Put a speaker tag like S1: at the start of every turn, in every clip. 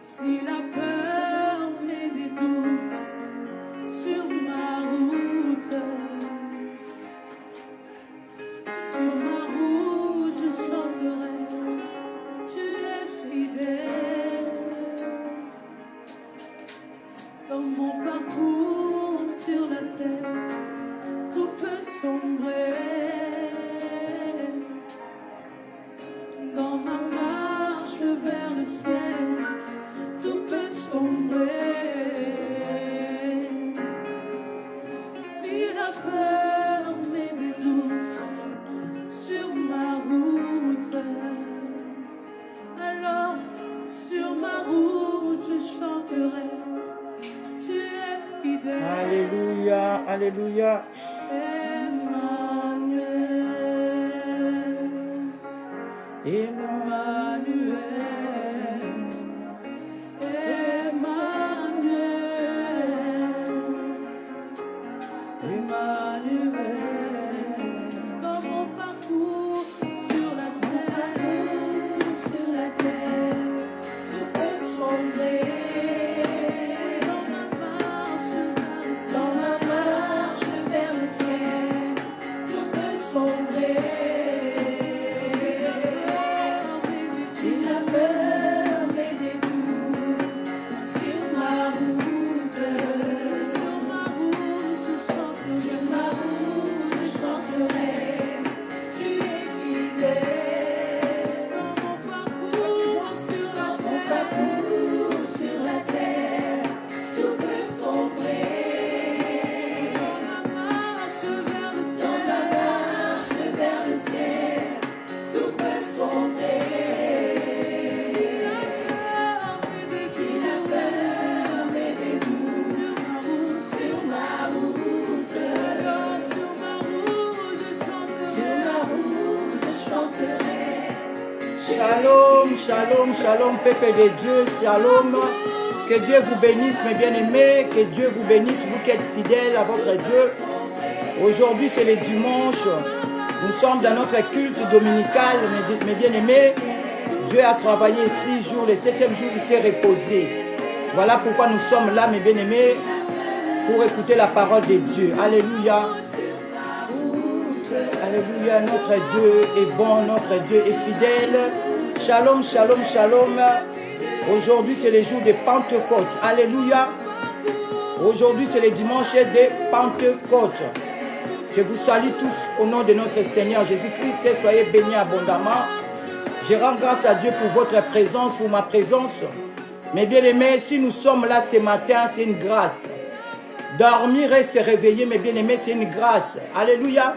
S1: Si la peur met des doutes sur ma route, je chanterai, tu es fidèle. Dans mon parcours sur la terre, tout peut sombrer. Dans ma marche vers le ciel, tout peut sombrer. Si la peur met des doutes sur ma route, alors sur ma route je chanterai, tu es fidèle.
S2: Alléluia, alléluia.
S1: Emmanuel, Emmanuel, Emmanuel, Emmanuel. Dans mon parcours sur la terre, tout peut sombrer. Dans ma marche vers le ciel, tout peut sombrer. Si la peur met des doutes sur ma route, je chanterai, tu es fidèle. Dans mon parcours sur la terre, tout peut sombrer. Dans ma marche vers le ciel, tout peut sombrer. Si la peur met des doutes sur ma route, alors sur ma route je chanterai.
S2: Shalom, shalom, shalom, peuple de Dieu, shalom. Que Dieu vous bénisse, mes bien-aimés. Que Dieu vous bénisse, vous qui êtes fidèles à votre Dieu. Aujourd'hui, c'est le dimanche. Nous sommes dans notre culte dominical, mes bien-aimés. Dieu a travaillé 6 jours, le 7e jour, il s'est reposé. Voilà pourquoi nous sommes là, mes bien-aimés, pour écouter la parole de Dieu. Alléluia. Alléluia, notre Dieu est bon, notre Dieu est fidèle. Shalom, shalom, shalom. Aujourd'hui, c'est le jour de Pentecôte. Alléluia. Aujourd'hui, c'est le dimanche de Pentecôte. Je vous salue tous au nom de notre Seigneur Jésus-Christ. Que soyez bénis abondamment. Je rends grâce à Dieu pour votre présence, pour ma présence. Mes bien-aimés, si nous sommes là ce matin, c'est une grâce. Dormir et se réveiller, mes bien-aimés, c'est une grâce. Alléluia.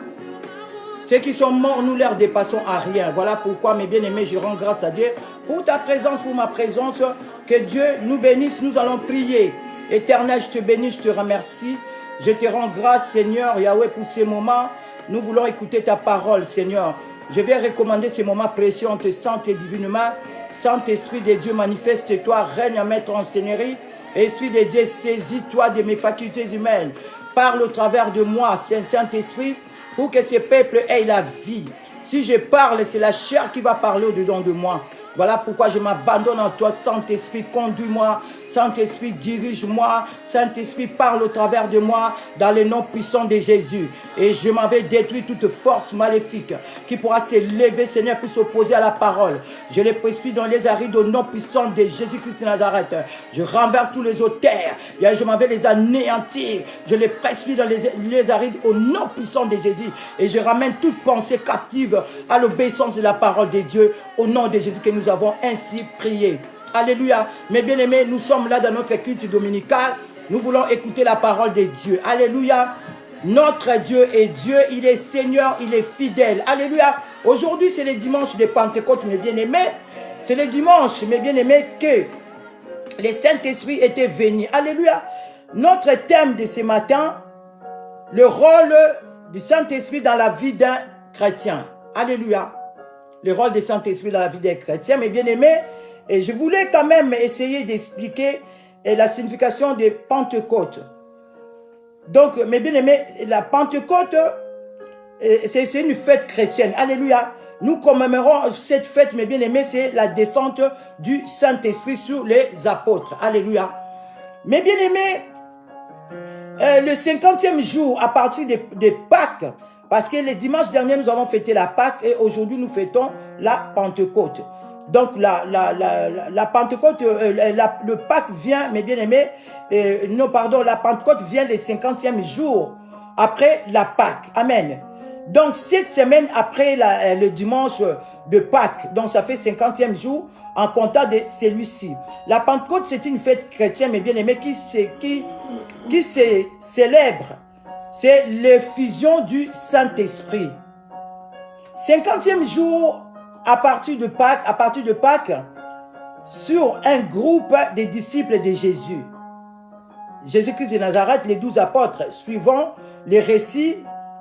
S2: Ceux qui sont morts, nous leur dépassons à rien. Voilà pourquoi, mes bien-aimés, je rends grâce à Dieu pour ta présence, pour ma présence. Que Dieu nous bénisse, nous allons prier. Éternel, je te bénis, je te remercie. Je te rends grâce, Seigneur, Yahweh, pour ces moments. Nous voulons écouter ta parole, Seigneur. Je vais recommander ces moments précieux en te saint et divinement. Saint-Esprit de Dieu, manifeste-toi, règne à maître en Seigneurie. Esprit de Dieu, saisis-toi de mes facultés humaines. Parle au travers de moi, Saint-Esprit, pour que ce peuple ait la vie. Si je parle, c'est la chair qui va parler au-dedans de moi. Voilà pourquoi je m'abandonne en toi, Saint-Esprit, conduis-moi. Saint-Esprit, dirige-moi. Saint-Esprit, parle au travers de moi dans le nom puissant de Jésus. Et je m'en vais détruire toute force maléfique qui pourra se lever, Seigneur, pour s'opposer à la parole. Je les prescris dans les arides au nom puissant de Jésus-Christ de Nazareth. Je renverse tous les auteurs. Et je m'en vais les anéantir. Je les prescris dans les arides au nom puissant de Jésus. Et je ramène toute pensée captive à l'obéissance de la parole de Dieu au nom de Jésus que nous avons ainsi prié. Alléluia. Mes bien-aimés, nous sommes là dans notre culte dominical. Nous voulons écouter la parole de Dieu. Alléluia. Notre Dieu est Dieu, il est Seigneur, il est fidèle. Alléluia. Aujourd'hui, c'est le dimanche de Pentecôte, mes bien-aimés. C'est le dimanche, mes bien-aimés, que le Saint-Esprit était venu. Alléluia. Notre thème de ce matin, le rôle du Saint-Esprit dans la vie d'un chrétien. Alléluia. Le rôle du Saint-Esprit dans la vie des chrétiens, mes bien-aimés. Et je voulais quand même essayer d'expliquer la signification de Pentecôte. Donc, mes bien-aimés, la Pentecôte, c'est une fête chrétienne. Alléluia. nous commémorons cette fête, mes bien-aimés, c'est la descente du Saint-Esprit sur les apôtres. Alléluia. Mes bien-aimés, le 50e jour, à partir de Pâques, parce que le dimanche dernier, nous avons fêté la Pâques et aujourd'hui, nous fêtons la Pentecôte. Donc, la Pentecôte, le Pâques vient, mes bien-aimés, la Pentecôte vient le 50e jour après la Pâques. Amen. Donc, cette semaine après le dimanche de Pâques, donc ça fait 50e jour en comptant de celui-ci. La Pentecôte, c'est une fête chrétienne, mes bien-aimés, qui se célèbre. C'est l'effusion du Saint-Esprit. 50e jour à partir de Pâques, sur un groupe des disciples de Jésus. Jésus-Christ de Nazareth, les 12 apôtres, suivant les récits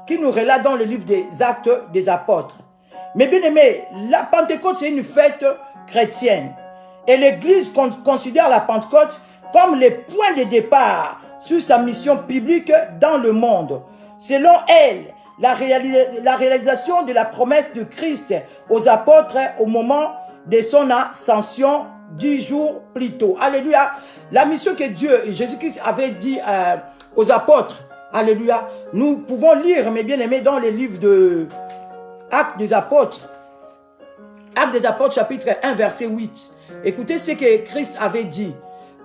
S2: qui nous relatent dans le livre des Actes des Apôtres. Mais bien aimés, la Pentecôte, c'est une fête chrétienne. Et l'Église considère la Pentecôte comme le point de départ sur sa mission publique dans le monde. Selon elle, la réalisation de la promesse de Christ aux apôtres au moment de son ascension 10 jours plus tôt. Alléluia. La mission que Jésus-Christ avait dit aux apôtres. Alléluia. Nous pouvons lire, mes bien-aimés, dans les livres de Actes des Apôtres. Actes des Apôtres, chapitre 1, verset 8. Écoutez ce que Christ avait dit.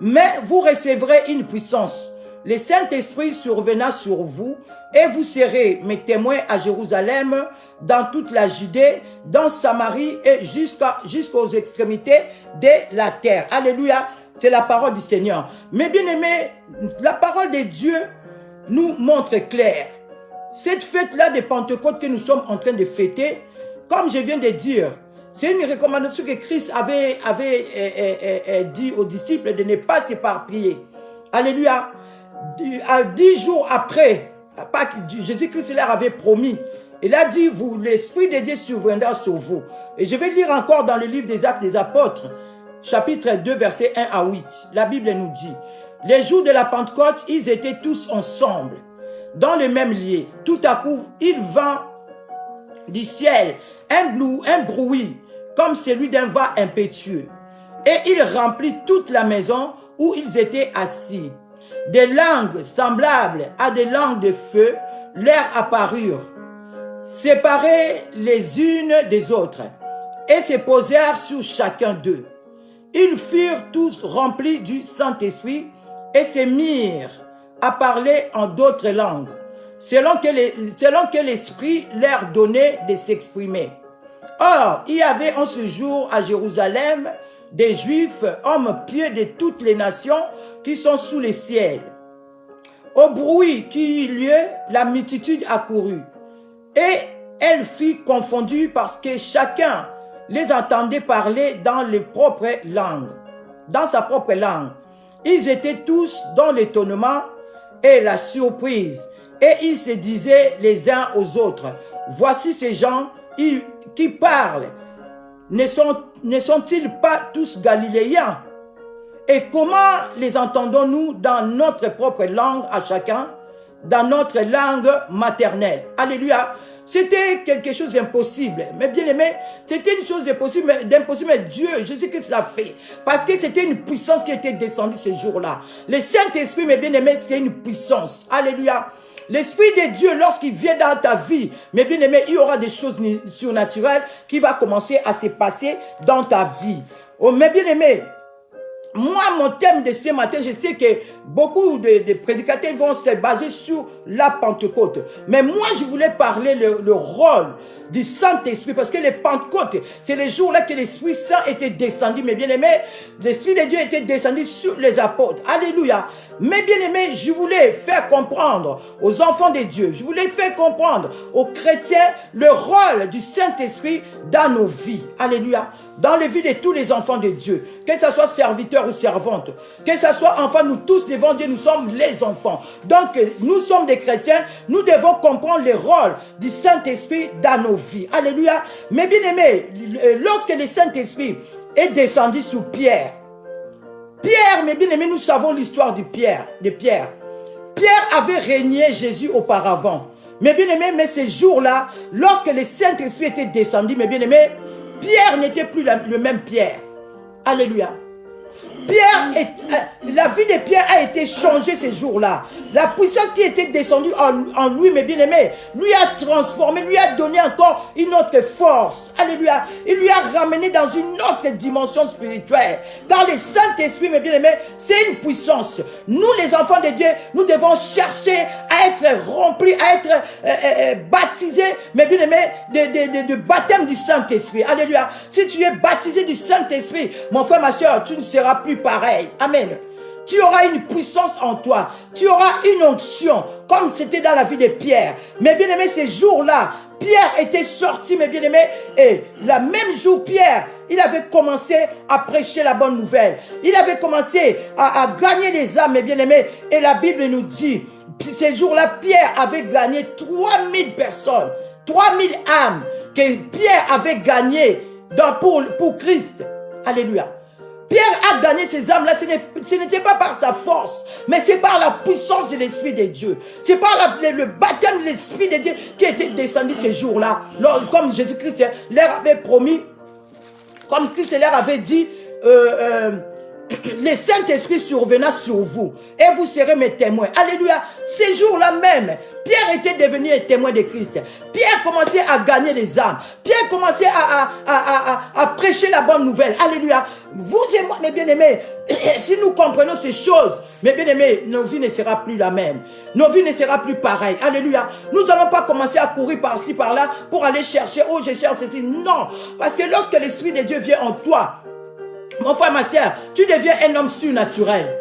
S2: Mais vous recevrez une puissance. Le Saint-Esprit survenant sur vous et vous serez mes témoins à Jérusalem, dans toute la Judée, dans Samarie et jusqu'aux extrémités de la terre. Alléluia, c'est la parole du Seigneur. Mais bien aimés, la parole de Dieu nous montre clair. Cette fête-là de Pentecôte que nous sommes en train de fêter, comme je viens de dire, c'est une recommandation que Christ avait dit aux disciples de ne pas s'éparpiller. Alléluia. À 10 jours après, Jésus-Christ leur avait promis. Il a dit, l'Esprit de Dieu surviendra sur vous. Et je vais lire encore dans le livre des Actes des Apôtres, chapitre 2, versets 1 à 8. La Bible nous dit, les jours de la Pentecôte, ils étaient tous ensemble, dans le même lieu. Tout à coup, il vint du ciel un bruit, comme celui d'un vent impétueux. Et il remplit toute la maison où ils étaient assis. Des langues semblables à des langues de feu leur apparurent, séparées les unes des autres, et se posèrent sur chacun d'eux. Ils furent tous remplis du Saint-Esprit et se mirent à parler en d'autres langues, selon que l'Esprit leur donnait de s'exprimer. Or, il y avait en ce jour à Jérusalem des Juifs, hommes pieux de toutes les nations qui sont sous le ciel. Au bruit qui eut lieu, la multitude accourut, et elle fut confondue parce que chacun les entendait parler dans sa propre langue. Ils étaient tous dans l'étonnement et la surprise, et ils se disaient les uns aux autres, voici ces gens qui parlent, ne sont-ils pas tous galiléens? Et comment les entendons-nous dans notre propre langue à chacun, dans notre langue maternelle? Alléluia. C'était quelque chose d'impossible. Mais bien aimé, c'était une chose d'impossible, mais Dieu, Jésus-Christ l'a fait. Parce que c'était une puissance qui était descendue ce jour-là. Le Saint-Esprit, mes bien-aimés, c'est une puissance. Alléluia. L'Esprit de Dieu, lorsqu'il vient dans ta vie, mes bien-aimés, il y aura des choses surnaturelles qui vont commencer à se passer dans ta vie. Oh, mes bien-aimés, moi, mon thème de ce matin, je sais que beaucoup de prédicateurs vont se baser sur la Pentecôte. Mais moi, je voulais parler le rôle du Saint-Esprit. Parce que les Pentecôtes, c'est le jour-là que l'Esprit Saint était descendu. Mais bien aimé, l'Esprit de Dieu était descendu sur les apôtres. Alléluia. Mais bien aimé, je voulais faire comprendre aux enfants de Dieu, je voulais faire comprendre aux chrétiens le rôle du Saint-Esprit dans nos vies. Alléluia. Dans les vies de tous les enfants de Dieu, que ce soit serviteurs ou servantes, que ce soit enfants, nous tous devant Dieu, nous sommes les enfants. Donc, nous sommes des chrétiens, nous devons comprendre le rôle du Saint-Esprit dans nos vies. Alléluia. Mais bien aimé, lorsque le Saint-Esprit est descendu sur Pierre, mes bien aimés, nous savons l'histoire de Pierre. Pierre avait régné Jésus auparavant. Mes bien-aimés, mais ces jours-là, lorsque le Saint-Esprit était descendu, mes bien-aimés, Pierre n'était plus le même Pierre. Alléluia. La vie de Pierre a été changée ces jours-là. La puissance qui était descendue en lui, mes bien-aimés, lui a transformé, lui a donné encore une autre force. Alléluia. Il lui a ramené dans une autre dimension spirituelle. Car le Saint-Esprit, mes bien-aimés, c'est une puissance. Nous, les enfants de Dieu, nous devons chercher à être remplis, à être baptisés, mes bien-aimés, de baptême du Saint-Esprit. Alléluia. Si tu es baptisé du Saint-Esprit, mon frère, ma soeur, tu ne seras plus pareil. Amen. Tu auras une puissance en toi. Tu auras une onction, comme c'était dans la vie de Pierre. Mes bien-aimés, ces jours-là, Pierre était sorti, mes bien-aimés, et le même jour, Pierre, il avait commencé à prêcher la bonne nouvelle. Il avait commencé à gagner les âmes, mes bien-aimés. Et la Bible nous dit, ces jours-là, Pierre avait gagné 3000 personnes, 3000 âmes que Pierre avait gagnées pour Christ. Alléluia. Pierre a gagné ces âmes-là, ce n'était pas par sa force, mais c'est par la puissance de l'Esprit de Dieu. C'est par le baptême de l'Esprit de Dieu qui était descendu ces jours-là. Comme Jésus-Christ leur avait promis, comme Christ leur avait dit, le Saint-Esprit survenant sur vous et vous serez mes témoins. Alléluia. Ces jours-là même, Pierre était devenu un témoin de Christ. Pierre commençait à gagner les âmes. Pierre commençait à prêcher la bonne nouvelle. Alléluia. Vous et moi, mes bien-aimés, si nous comprenons ces choses, mes bien-aimés, nos vies ne seront plus la même. Nos vies ne seront plus pareilles. Alléluia. Nous n'allons pas commencer à courir par-ci, par-là pour aller chercher, oh, je cherche ceci. Non. Parce que lorsque l'Esprit de Dieu vient en toi, mon frère, ma soeur, tu deviens un homme surnaturel.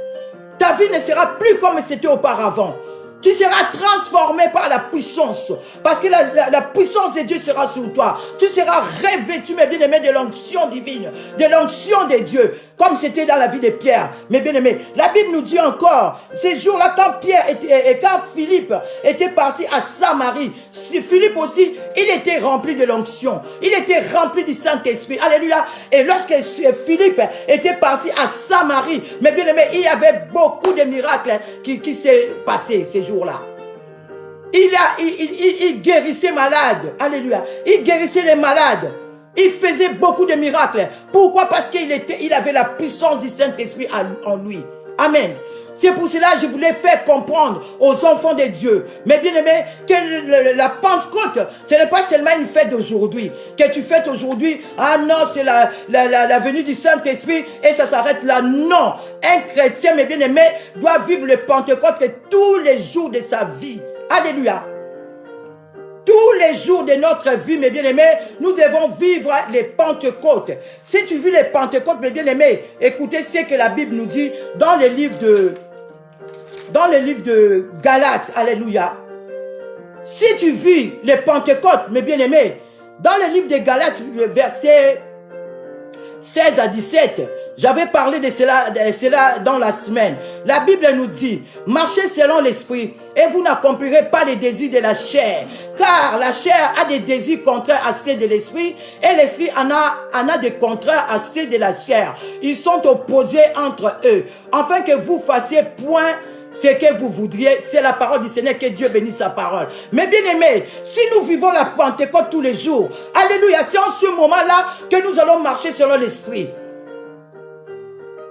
S2: Ta vie ne sera plus comme c'était auparavant. Tu seras transformé par la puissance. Parce que la puissance de Dieu sera sur toi. Tu seras revêtu, mes bien-aimés, de l'onction divine. De l'onction de Dieu. Comme c'était dans la vie de Pierre. Mes bien-aimés, la Bible nous dit encore, ces jours-là, quand Philippe était parti à Samarie, Philippe aussi, il était rempli de l'onction. Il était rempli du Saint-Esprit. Alléluia. Et lorsque Philippe était parti à Samarie, mes bien-aimés, il y avait beaucoup de miracles qui s'est passé ces jours-là. Il guérissait malades. Alléluia. Il guérissait les malades. Il faisait beaucoup de miracles. Pourquoi? Parce qu'il avait la puissance du Saint-Esprit en lui. Amen. C'est pour cela que je voulais faire comprendre aux enfants de Dieu, mes bien-aimés, que la Pentecôte, ce n'est pas seulement une fête d'aujourd'hui. Que tu fêtes aujourd'hui, ah non, c'est la venue du Saint-Esprit et ça s'arrête là. Non. Un chrétien, mes bien-aimés, doit vivre le Pentecôte tous les jours de sa vie. Alléluia. Tous les jours de notre vie, mes bien-aimés, nous devons vivre les Pentecôtes. Si tu vis les Pentecôtes, mes bien-aimés, écoutez ce que la Bible nous dit dans le livre de Galates. Alléluia. Si tu vis les Pentecôtes, mes bien-aimés, dans le livre de Galates, versets 16 à 17, j'avais parlé de cela dans la semaine. La Bible nous dit, marchez selon l'esprit et vous n'accomplirez pas les désirs de la chair. Car la chair a des désirs contraires à ceux de l'esprit et l'esprit en a des contraires à ceux de la chair. Ils sont opposés entre eux, afin que vous fassiez point ce que vous voudriez. C'est la parole du Seigneur, que Dieu bénisse sa parole. Mais bien aimés, si nous vivons la Pentecôte tous les jours, alléluia, c'est en ce moment-là que nous allons marcher selon l'esprit.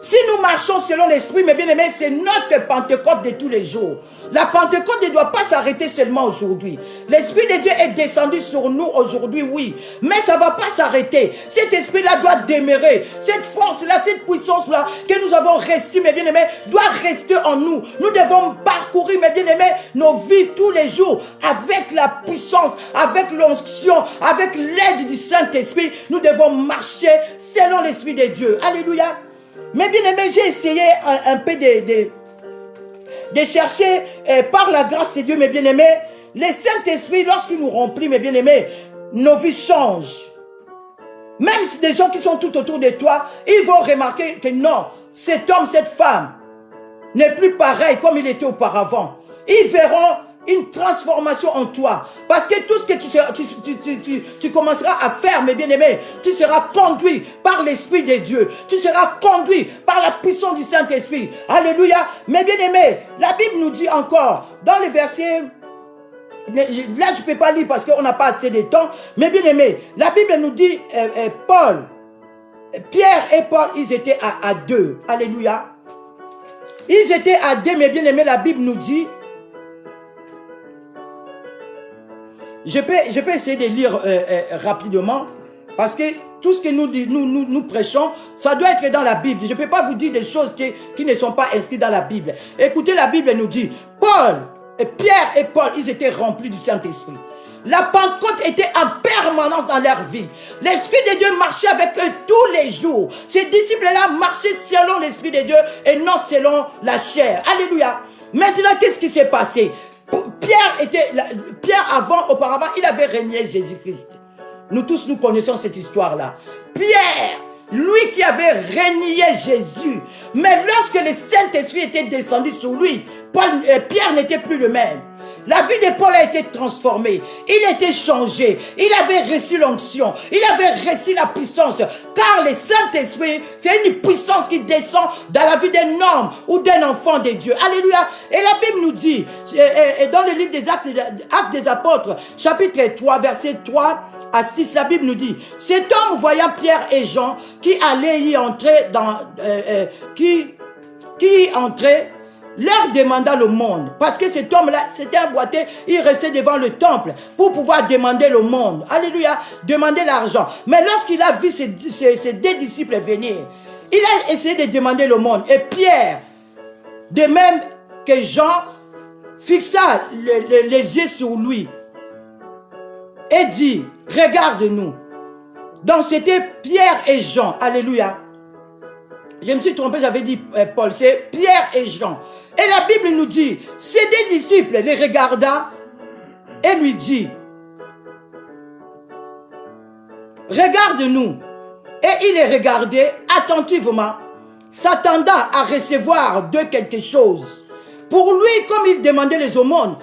S2: Si nous marchons selon l'esprit, mes bien-aimés, c'est notre Pentecôte de tous les jours. La Pentecôte ne doit pas s'arrêter seulement aujourd'hui. L'Esprit de Dieu est descendu sur nous aujourd'hui, oui. Mais ça ne va pas s'arrêter. Cet esprit-là doit demeurer. Cette force-là, cette puissance-là que nous avons reçue, mes bien-aimés, doit rester en nous. Nous devons parcourir, mes bien-aimés, nos vies tous les jours avec la puissance, avec l'onction, avec l'aide du Saint-Esprit. Nous devons marcher selon l'Esprit de Dieu. Alléluia. Mais bien aimé, j'ai essayé un peu de chercher par la grâce de Dieu, mes bien-aimés, le Saint-Esprit, lorsqu'il nous remplit, mes bien-aimés, nos vies changent. Même si des gens qui sont tout autour de toi, ils vont remarquer que non, cet homme, cette femme n'est plus pareil comme il était auparavant. Ils verront une transformation en toi. Parce que tout ce que tu commenceras à faire, mes bien-aimés, tu seras conduit par l'Esprit de Dieu. Tu seras conduit par la puissance du Saint-Esprit. Alléluia. Mes bien-aimés, la Bible nous dit encore, dans le verset là je ne peux pas lire parce qu'on n'a pas assez de temps. Mais bien aimé, la Bible nous dit, Pierre et Paul, ils étaient à deux. Alléluia. Ils étaient à deux, mais bien aimé, la Bible nous dit, je peux essayer de lire rapidement, parce que tout ce que nous prêchons, ça doit être dans la Bible. Je ne peux pas vous dire des choses qui ne sont pas inscrites dans la Bible. Écoutez, la Bible nous dit, Pierre et Paul, ils étaient remplis du Saint-Esprit. La Pentecôte était en permanence dans leur vie. L'Esprit de Dieu marchait avec eux tous les jours. Ces disciples-là marchaient selon l'Esprit de Dieu et non selon la chair. Alléluia. Maintenant, qu'est-ce qui s'est passé? Pierre auparavant, il avait régné Jésus-Christ. Nous tous, nous connaissons cette histoire-là. Pierre, lui qui avait régné Jésus, mais lorsque le Saint-Esprit était descendu sur lui, Pierre n'était plus le même. La vie de Paul a été transformée. Il était changé. Il avait reçu l'onction. Il avait reçu la puissance. Car le Saint-Esprit, c'est une puissance qui descend dans la vie d'un homme ou d'un enfant de Dieu. Alléluia. Et la Bible nous dit, dans le livre des Actes des Apôtres, chapitre 3, verset 3 à 6, la Bible nous dit, cet homme voyant Pierre et Jean qui allaient y entrer qui entrait, leur demanda le monde. Parce que cet homme-là, c'était un boiteux, il restait devant le temple pour pouvoir demander le monde. Alléluia, demander l'argent. Mais lorsqu'il a vu ses deux disciples venir, il a essayé de demander le monde. Et Pierre, de même que Jean, fixa les yeux sur lui et dit, regarde-nous. Donc c'était Pierre et Jean. Alléluia. Je me suis trompé, j'avais dit Paul, c'est Pierre et Jean. Et la Bible nous dit, ces deux disciples les regarda et lui dit, regarde-nous. Et il les regardait attentivement, s'attendant à recevoir de quelque chose. Pour lui, comme il demandait les aumônes,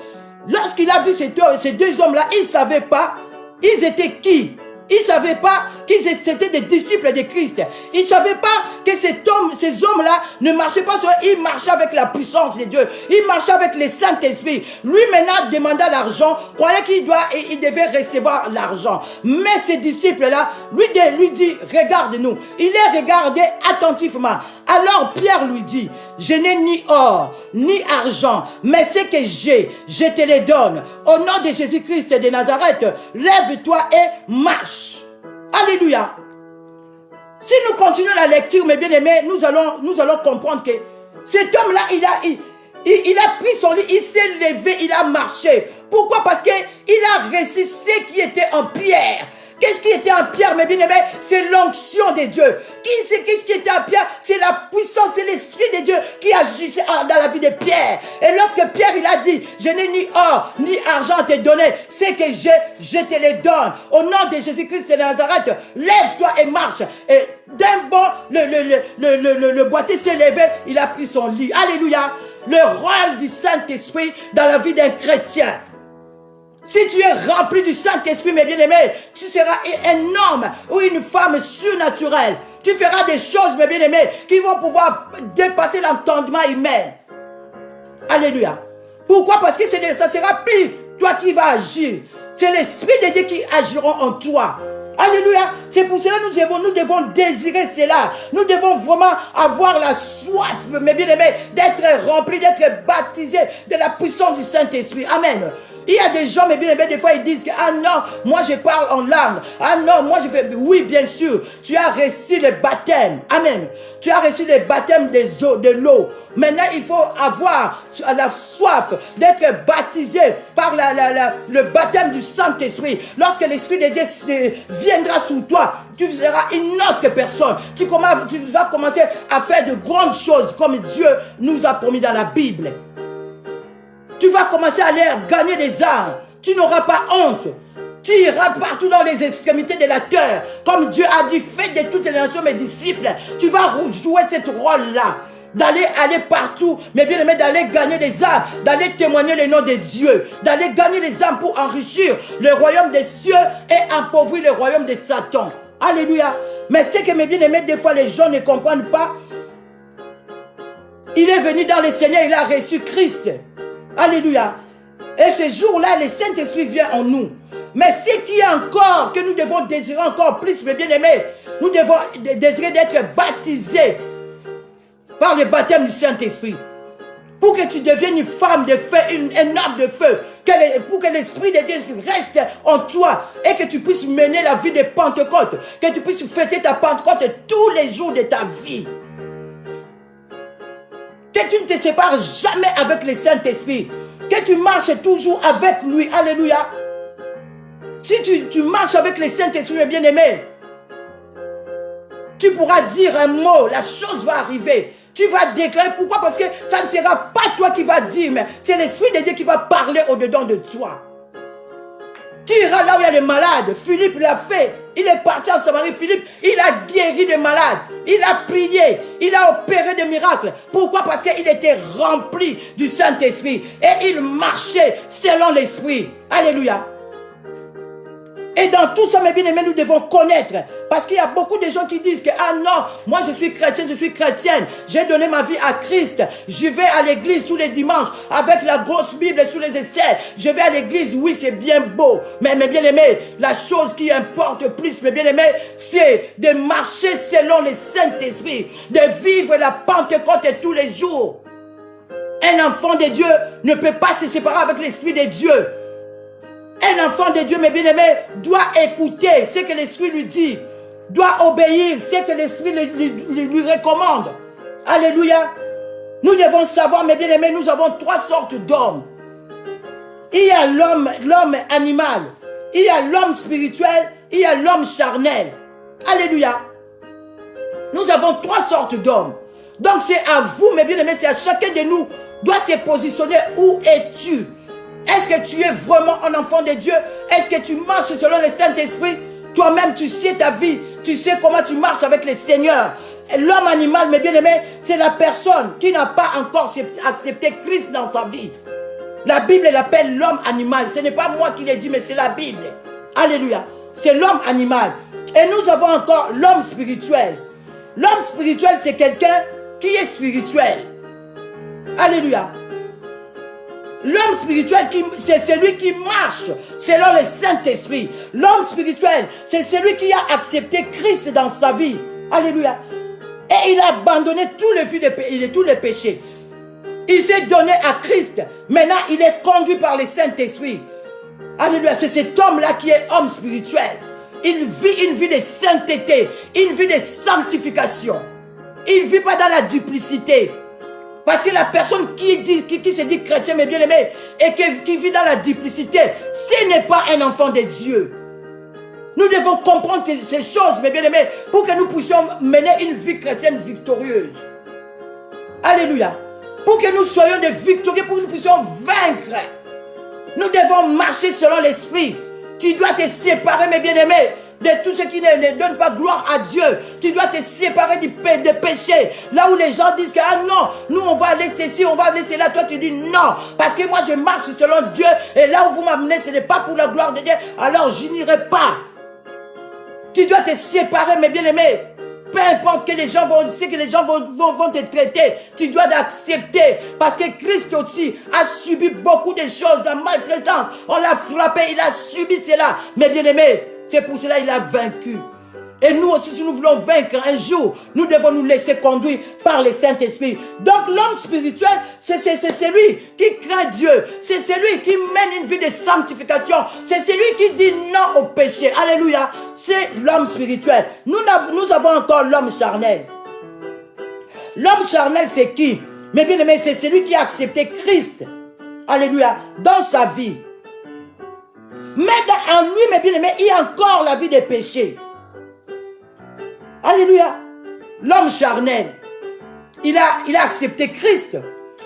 S2: lorsqu'il a vu ces deux hommes-là, il ne savait pas, ils étaient qui? Il ne savait pas qu'ils étaient des disciples de Christ. Il ne savait pas que ces hommes-là ne marchaient pas sur eux. Ils marchaient avec la puissance de Dieu. Ils marchaient avec le Saint-Esprit. Lui maintenant demanda l'argent, croyait qu'il devait recevoir l'argent. Mais ces disciples-là, lui dit, regarde-nous. Il les regardait attentivement. Alors Pierre lui dit, je n'ai ni or, ni argent, mais ce que j'ai, je te les donne. Au nom de Jésus-Christ de Nazareth, lève-toi et marche. Alléluia. Si nous continuons la lecture, mes bien-aimés, nous allons comprendre que cet homme-là, il a pris son lit, il s'est levé, il a marché. Pourquoi? Parce qu'il a reçu ce qui était en Pierre. Qu'est-ce qui était en Pierre, mes bien-aimés? C'est l'onction de Dieu. Qu'est-ce qui était en Pierre? C'est la puissance, c'est l'Esprit de Dieu qui agissait dans la vie de Pierre. Et lorsque Pierre, il a dit, je n'ai ni or, ni argent à te donner, ce que j'ai, je te les donne. Au nom de Jésus-Christ de Nazareth, lève-toi et marche. Et d'un bond, le boiteux s'est levé, il a pris son lit. Alléluia. Le rôle du Saint-Esprit dans la vie d'un chrétien. Si tu es rempli du Saint-Esprit, mes bien-aimés, tu seras un homme ou une femme surnaturelle. Tu feras des choses, mes bien-aimés, qui vont pouvoir dépasser l'entendement humain. Alléluia. Pourquoi? Parce que ça ne sera plus toi qui vas agir. C'est l'Esprit de Dieu qui agira en toi. Alléluia. C'est pour cela que nous devons désirer cela. Nous devons vraiment avoir la soif, mes bien-aimés, d'être remplis, d'être baptisés de la puissance du Saint-Esprit. Amen. Il y a des gens, mes bien-aimés, des fois ils disent que, ah non, moi je parle en langue. Ah non, moi je fais... Oui, bien sûr, tu as reçu le baptême. Amen. Tu as reçu le baptême de l'eau. Maintenant, il faut avoir la soif d'être baptisé par le baptême du Saint-Esprit. Lorsque l'Esprit de Dieu viendra sous toi, tu seras une autre personne. Tu vas commencer à faire de grandes choses comme Dieu nous a promis dans la Bible. Tu vas commencer à aller gagner des âmes. Tu n'auras pas honte. Tu iras partout dans les extrémités de la terre. Comme Dieu a dit, faites de toutes les nations mes disciples. Tu vas jouer ce rôle-là. D'aller partout, mais bien aimé, d'aller gagner des âmes, d'aller témoigner le nom de Dieu, d'aller gagner des âmes pour enrichir le royaume des cieux et appauvrir le royaume de Satan. Alléluia. Mais ce que mes bien-aimés, des fois les gens ne comprennent pas. Il est venu dans le Seigneur, il a reçu Christ. Alléluia. Et ce jour-là, le Saint-Esprit vient en nous. Mais ce qui est encore, que nous devons désirer encore plus, mes bien-aimés, nous devons désirer d'être baptisés par le baptême du Saint-Esprit. Pour que tu deviennes une femme de feu, un arbre de feu. Pour que l'Esprit de Dieu reste en toi et que tu puisses mener la vie de Pentecôte. Que tu puisses fêter ta Pentecôte tous les jours de ta vie. Que tu ne te sépares jamais avec le Saint-Esprit. Que tu marches toujours avec lui. Alléluia. Si tu marches avec le Saint-Esprit, mes bien-aimés, tu pourras dire un mot, la chose va arriver. Tu vas déclarer. Pourquoi? Parce que ça ne sera pas toi qui vas dire, mais c'est l'Esprit de Dieu qui va parler au-dedans de toi. Tu iras là où il y a les malades. Philippe l'a fait. Il est parti en Samarie. Philippe, il a guéri des malades. Il a prié. Il a opéré des miracles. Pourquoi? Parce qu'il était rempli du Saint-Esprit. Et il marchait selon l'Esprit. Alléluia. Et dans tout ça, mes bien-aimés, nous devons connaître. Parce qu'il y a beaucoup de gens qui disent que, ah non, moi je suis chrétien, je suis chrétienne. J'ai donné ma vie à Christ. Je vais à l'église tous les dimanches avec la grosse Bible sous les aisselles. Je vais à l'église, oui, c'est bien beau. Mais mes bien-aimés, la chose qui importe plus, mes bien-aimés, c'est de marcher selon le Saint-Esprit. De vivre la Pentecôte tous les jours. Un enfant de Dieu ne peut pas se séparer avec l'Esprit de Dieu. Un enfant de Dieu, mes bien-aimés, doit écouter ce que l'Esprit lui dit. Doit obéir ce que l'Esprit lui recommande. Alléluia. Nous devons savoir, mes bien-aimés, nous avons 3 sortes d'hommes. Il y a l'homme animal. Il y a l'homme spirituel. Il y a l'homme charnel. Alléluia. Nous avons 3 sortes d'hommes. Donc c'est à vous, mes bien-aimés, c'est à chacun de nous doit se positionner. Où es-tu? Est-ce que tu es vraiment un enfant de Dieu? Est-ce que tu marches selon le Saint-Esprit? Toi-même, tu sais ta vie. Tu sais comment tu marches avec le Seigneur. L'homme animal, mes bien-aimés, c'est la personne qui n'a pas encore accepté Christ dans sa vie. La Bible l'appelle l'homme animal. Ce n'est pas moi qui l'ai dit, mais c'est la Bible. Alléluia. C'est l'homme animal. Et nous avons encore l'homme spirituel. L'homme spirituel, c'est quelqu'un qui est spirituel. Alléluia. L'homme spirituel, c'est celui qui marche selon le Saint-Esprit. L'homme spirituel, c'est celui qui a accepté Christ dans sa vie. Alléluia. Et il a abandonné tous les péchés. Il s'est donné à Christ. Maintenant, il est conduit par le Saint-Esprit. Alléluia. C'est cet homme-là qui est homme spirituel. Il vit une vie de sainteté, une vie de sanctification. Il ne vit pas dans la duplicité. Parce que la personne qui se dit chrétien, mes bien-aimés, et qui vit dans la duplicité, ce n'est pas un enfant de Dieu. Nous devons comprendre ces choses, mes bien-aimés, pour que nous puissions mener une vie chrétienne victorieuse. Alléluia. Pour que nous soyons des victorieux, pour que nous puissions vaincre. Nous devons marcher selon l'Esprit. Tu dois te séparer, mes bien-aimés, de tout ce qui ne donne pas gloire à Dieu. Tu dois te séparer des péchés. Là où les gens disent que, ah non, nous on va aller ceci, on va aller cela. Toi tu dis non, parce que moi je marche selon Dieu. Et là où vous m'amenez, ce n'est pas pour la gloire de Dieu. Alors je n'irai pas. Tu dois te séparer, mes bien-aimés. Peu importe que les gens vont te traiter, tu dois l'accepter. Parce que Christ aussi a subi beaucoup de choses, de maltraitance. On l'a frappé, il a subi cela. Mes bien-aimés, c'est pour cela qu'il a vaincu. Et nous aussi, si nous voulons vaincre un jour, nous devons nous laisser conduire par le Saint-Esprit. Donc l'homme spirituel, c'est celui qui craint Dieu. C'est celui qui mène une vie de sanctification. C'est celui qui dit non au péché. Alléluia. C'est l'homme spirituel. Nous avons encore l'homme charnel. L'homme charnel, c'est qui? Mais bien aimé, c'est celui qui a accepté Christ. Alléluia. Dans sa vie. Mais en lui, mes bien-aimés, il y a encore la vie des péchés. Alléluia. L'homme charnel, il a accepté Christ,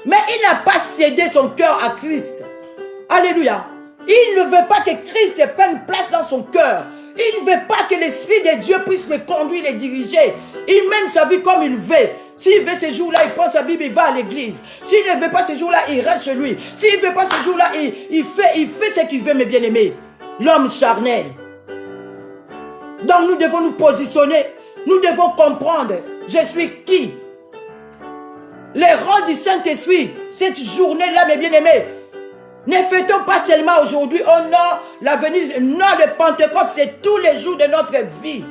S2: mais il n'a pas cédé son cœur à Christ. Alléluia. Il ne veut pas que Christ prenne place dans son cœur. Il ne veut pas que l'Esprit de Dieu puisse le conduire, le diriger. Il mène sa vie comme il veut. S'il veut ces jours-là, il prend sa Bible, il va à l'église. S'il ne veut pas ces jours-là, il reste chez lui. S'il ne veut pas ces jours-là, il fait ce qu'il veut, mes bien-aimés. L'homme charnel. Donc nous devons nous positionner. Nous devons comprendre, je suis qui? Les rôles du Saint-Esprit, cette journée-là, mes bien-aimés, Ne fêtons pas seulement aujourd'hui, oh non, l'avenir, non, le Pentecôte, c'est tous les jours de notre vie.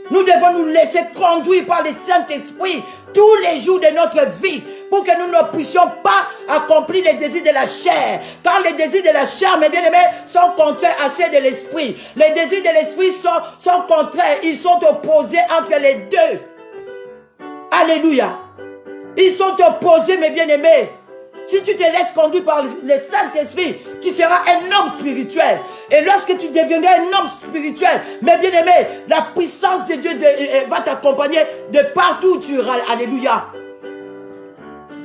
S2: Nous devons nous laisser conduire par le Saint-Esprit tous les jours de notre vie pour que nous ne puissions pas accomplir les désirs de la chair. Car les désirs de la chair, mes bien-aimés, sont contraires à ceux de l'esprit. Les désirs de l'esprit sont contraires, ils sont opposés entre les deux. Alléluia. Ils sont opposés, mes bien-aimés. Si tu te laisses conduire par le Saint-Esprit, tu seras un homme spirituel. Et lorsque tu deviendras un homme spirituel, mes bien-aimés, la puissance de Dieu va t'accompagner de partout où tu iras. Alléluia.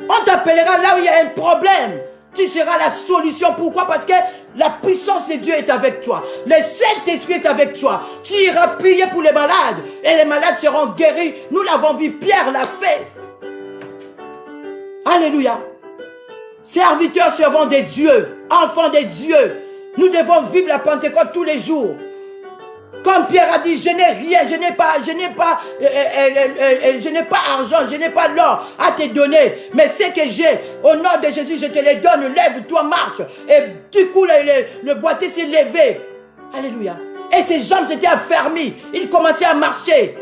S2: On t'appellera là où il y a un problème. Tu seras la solution. Pourquoi? Parce que la puissance de Dieu est avec toi. Le Saint-Esprit est avec toi. Tu iras prier pour les malades. Et les malades seront guéris. Nous l'avons vu, Pierre l'a fait. Alléluia. Serviteurs, servants de Dieu, enfants de Dieu, nous devons vivre la Pentecôte tous les jours. Comme Pierre a dit, je n'ai rien, je n'ai pas argent, je n'ai pas l'or à te donner. Mais ce que j'ai, au nom de Jésus, je te le donne. Lève-toi, marche. Et du coup, le boîtier s'est levé. Alléluia. Et ses jambes s'étaient affermies. Il commençait à marcher.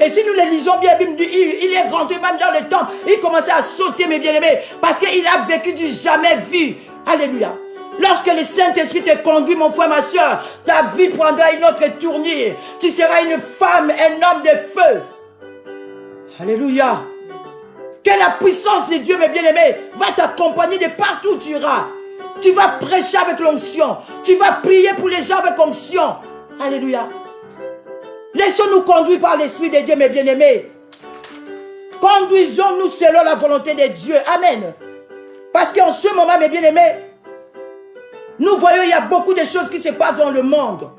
S2: Et si nous le lisons bien, il est rentré même dans le temple. Il commençait à sauter, mes bien-aimés, parce qu'il a vécu du jamais vu. Alléluia. Lorsque le Saint-Esprit te conduit, mon frère, ma soeur, ta vie prendra une autre tournure. Tu seras une femme, un homme de feu. Alléluia. Que la puissance de Dieu, mes bien-aimés, va t'accompagner de partout où tu iras. Tu vas prêcher avec l'onction. Tu vas prier pour les gens avec onction. Alléluia. Laissons-nous conduire par l'Esprit de Dieu, mes bien-aimés. Conduisons-nous selon la volonté de Dieu. Amen. Parce qu'en ce moment, mes bien-aimés, nous voyons il y a beaucoup de choses qui se passent dans le monde.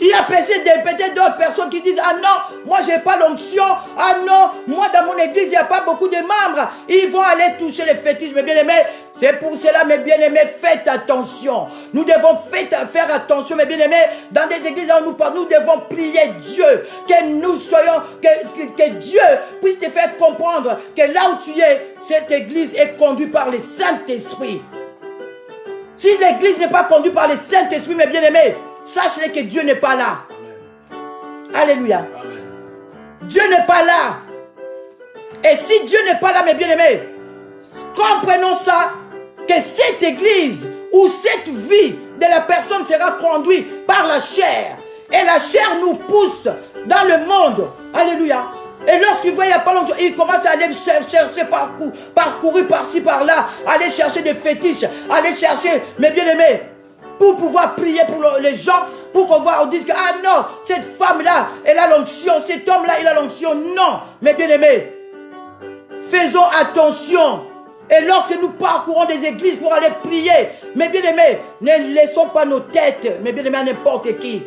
S2: Il y a peut-être d'autres personnes qui disent, ah non, moi je n'ai pas l'onction. Ah non, moi dans mon église, il n'y a pas beaucoup de membres. Ils vont aller toucher les fétiches, mes bien-aimés. C'est pour cela, mes bien-aimés, faites attention. Nous devons faire attention, mes bien-aimés. Dans des églises où nous parlons, nous devons prier Dieu. Que nous soyons, que Dieu puisse te faire comprendre que là où tu es, cette église est conduite par le Saint-Esprit. Si l'église n'est pas conduite par le Saint-Esprit, mes bien-aimés, sachez que Dieu n'est pas là. Alléluia. Amen. Dieu n'est pas là. Et si Dieu n'est pas là, mes bien-aimés, comprenons ça, que cette église ou cette vie de la personne sera conduite par la chair. Et la chair nous pousse dans le monde. Alléluia. Et lorsqu'il voit il n'y a pas longtemps, il commence à aller chercher parcourir par-ci, par-là, aller chercher des fétiches, aller chercher, mes bien-aimés, pour pouvoir prier pour les gens, pour qu'on voit, on dise que, ah non, cette femme-là, elle a l'onction, cet homme-là, il a l'onction. Non, mes bien-aimés, faisons attention. Et lorsque nous parcourons des églises pour aller prier, mes bien-aimés, ne laissons pas nos têtes, mes bien-aimés, à n'importe qui.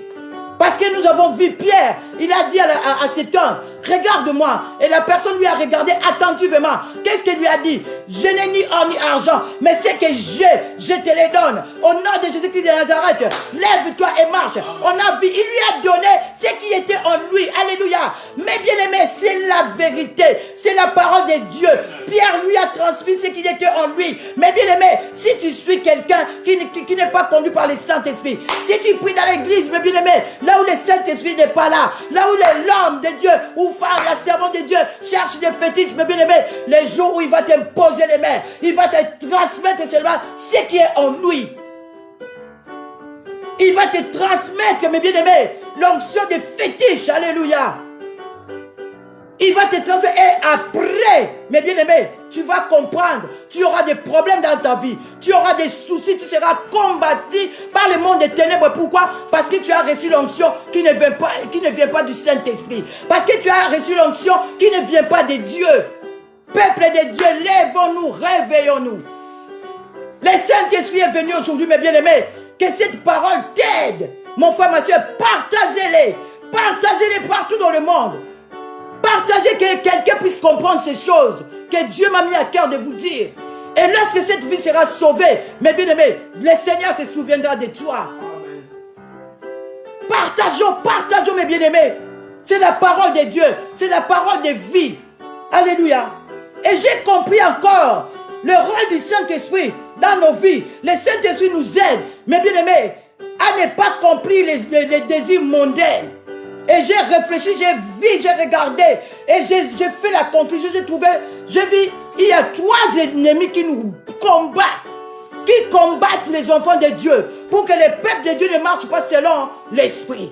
S2: Parce que nous avons vu Pierre, il a dit à cet homme, regarde-moi. Et la personne lui a regardé attentivement. Qu'est-ce qu'il lui a dit? Je n'ai ni or ni argent, mais ce que j'ai, je te le donne. Au nom de Jésus-Christ de Nazareth, lève-toi et marche. On a vu, il lui a donné ce qui était en lui. Alléluia. Mais bien aimé, c'est la vérité. C'est la parole de Dieu. Pierre lui a transmis ce qui était en lui. Mais bien aimé, si tu suis quelqu'un qui n'est pas conduit par le Saint-Esprit, si tu pries dans l'église, mais bien aimé, là où le Saint-Esprit n'est pas là, là où l'homme de Dieu ou femme, la servante de Dieu cherche des fétiches, mais bien aimé, les jours où il va t'imposer les mains, il va te transmettre seulement ce qui est en lui. Il va te transmettre, mes bien-aimés, l'onction des fétiches. Alléluia. Il va te transmettre et après, mes bien-aimés, tu vas comprendre. Tu auras des problèmes dans ta vie. Tu auras des soucis. Tu seras combattu par le monde des ténèbres. Pourquoi? Parce que tu as reçu l'onction qui ne vient pas du Saint-Esprit. Parce que tu as reçu l'onction qui ne vient pas de Dieu. Peuple de Dieu, lèvons-nous, réveillons-nous. Le Saint-Esprit est venu aujourd'hui, mes bien-aimés. Que cette parole t'aide. Mon frère, ma soeur, partagez-les. Partagez-les partout dans le monde. Partagez que quelqu'un puisse comprendre ces choses que Dieu m'a mis à cœur de vous dire. Et lorsque cette vie sera sauvée, mes bien-aimés, le Seigneur se souviendra de toi. Partageons, mes bien-aimés. C'est la parole de Dieu. C'est la parole de vie. Alléluia. Et j'ai compris encore le rôle du Saint-Esprit dans nos vies. Le Saint-Esprit nous aide, mes bien-aimés, à ne pas accomplir les désirs mondains. Et j'ai réfléchi, j'ai vu, j'ai regardé, et j'ai fait la conclusion, j'ai vu, il y a 3 ennemis qui nous combattent, qui combattent les enfants de Dieu, pour que le peuple de Dieu ne marche pas selon l'esprit.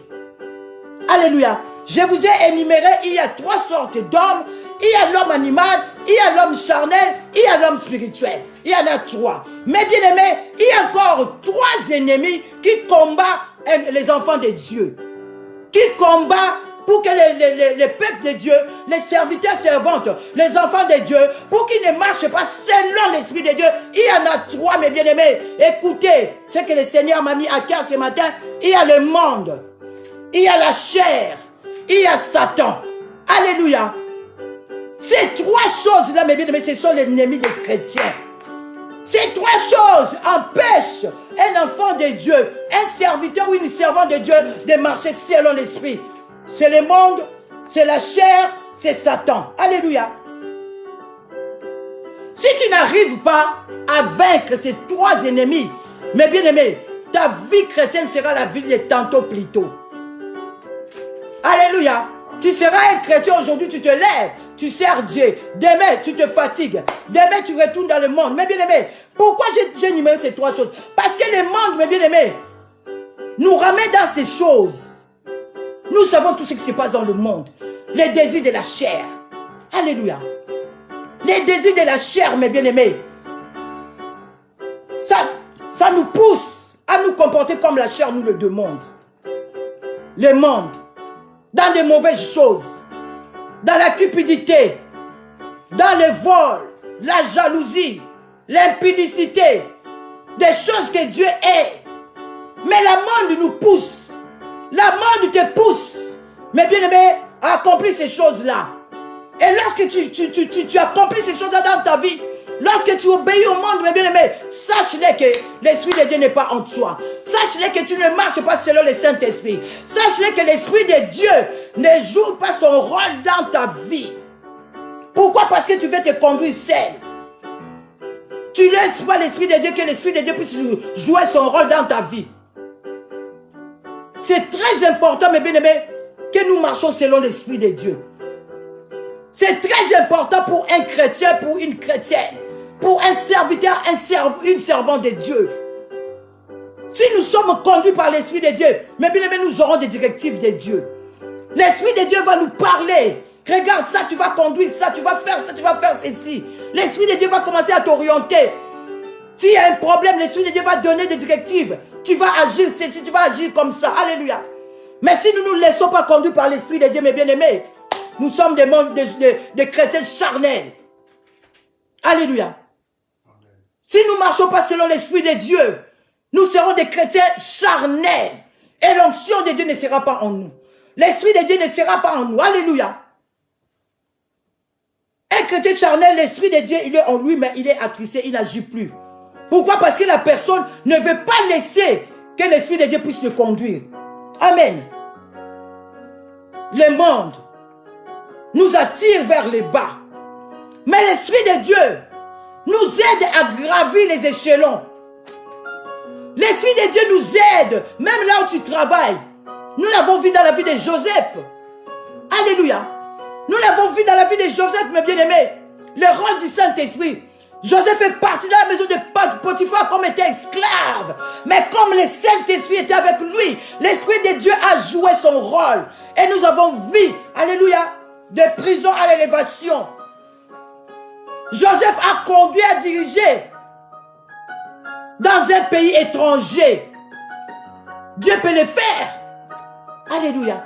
S2: Alléluia. Je vous ai énuméré, il y a 3 sortes d'hommes. Il y a l'homme animal, il y a l'homme charnel, il y a l'homme spirituel. Il y en a 3. Mais bien aimé, il y a encore 3 ennemis qui combattent les enfants de Dieu. Qui combattent pour que les peuples de Dieu, les serviteurs, servantes, les enfants de Dieu, pour qu'ils ne marchent pas selon l'Esprit de Dieu. Il y en a 3, mes bien-aimés. Écoutez ce que le Seigneur m'a mis à cœur ce matin. Il y a le monde, il y a la chair, il y a Satan. Alléluia. Ces 3 choses-là, mes bien-aimés, ce sont les ennemis des chrétiens. Ces 3 choses empêchent un enfant de Dieu, un serviteur ou une servante de Dieu de marcher selon l'esprit. C'est le monde, c'est la chair, c'est Satan. Alléluia. Si tu n'arrives pas à vaincre ces 3 ennemis, mes bien-aimés, ta vie chrétienne sera la vie de tantôt plus tôt. Alléluia. Tu seras un chrétien aujourd'hui, tu te lèves. Tu sers Dieu. Demain, tu te fatigues. Demain, tu retournes dans le monde. Mais bien aimé, pourquoi j'ai énuméré ces 3 choses? Parce que le monde, mes bien aimés, nous ramène dans ces choses. Nous savons tout ce qui se passe dans le monde. Les désirs de la chair. Alléluia. Les désirs de la chair, mes bien aimés. Ça nous pousse à nous comporter comme la chair nous le demande. Le monde. Dans de mauvaises choses. Dans la cupidité, dans le vol, la jalousie, l'impudicité, des choses que Dieu est. Mais la monde nous pousse. La monde te pousse. Mais bien aimé, à accomplir ces choses-là. Et lorsque tu accomplis ces choses-là dans ta vie, lorsque tu obéis au monde, mes bien aimé, sache-le que l'Esprit de Dieu n'est pas en toi. Sache-le que tu ne marches pas selon le Saint-Esprit. Sache-le que l'Esprit de Dieu ne joue pas son rôle dans ta vie. Pourquoi? Parce que tu veux te conduire seul. Tu ne laisses pas l'Esprit de Dieu, que l'Esprit de Dieu puisse jouer son rôle dans ta vie. C'est très important, mes bien-aimés, que nous marchons selon l'Esprit de Dieu. C'est très important pour un chrétien, pour une chrétienne, pour un serviteur, une servante de Dieu. Si nous sommes conduits par l'Esprit de Dieu, mais bien aimé, nous aurons des directives de Dieu. L'Esprit de Dieu va nous parler. Regarde ça, tu vas conduire ça, tu vas faire ça, tu vas faire ceci. L'Esprit de Dieu va commencer à t'orienter. S'il y a un problème, l'Esprit de Dieu va donner des directives. Tu vas agir ceci, tu vas agir comme ça. Alléluia. Mais si nous ne nous laissons pas conduire par l'Esprit de Dieu, mes bien-aimés, nous sommes des chrétiens charnels. Alléluia. Si nous ne marchons pas selon l'Esprit de Dieu, nous serons des chrétiens charnels. Et l'onction de Dieu ne sera pas en nous. L'Esprit de Dieu ne sera pas en nous. Alléluia. Un chrétien charnel, l'Esprit de Dieu, il est en lui, mais il est attristé, il n'agit plus. Pourquoi? Parce que la personne ne veut pas laisser que l'Esprit de Dieu puisse le conduire. Amen. Le monde nous attire vers le bas. Mais l'Esprit de Dieu nous aide à gravir les échelons. L'Esprit de Dieu nous aide, même là où tu travailles. Nous l'avons vu dans la vie de Joseph. Alléluia. Nous l'avons vu dans la vie de Joseph, mes bien-aimés. Le rôle du Saint-Esprit. Joseph est parti dans la maison de Potiphar comme était esclave. Mais comme le Saint-Esprit était avec lui, l'Esprit de Dieu a joué son rôle. Et nous avons vu, alléluia, de prison à l'élévation. Joseph a conduit à diriger dans un pays étranger. Dieu peut le faire. Alléluia.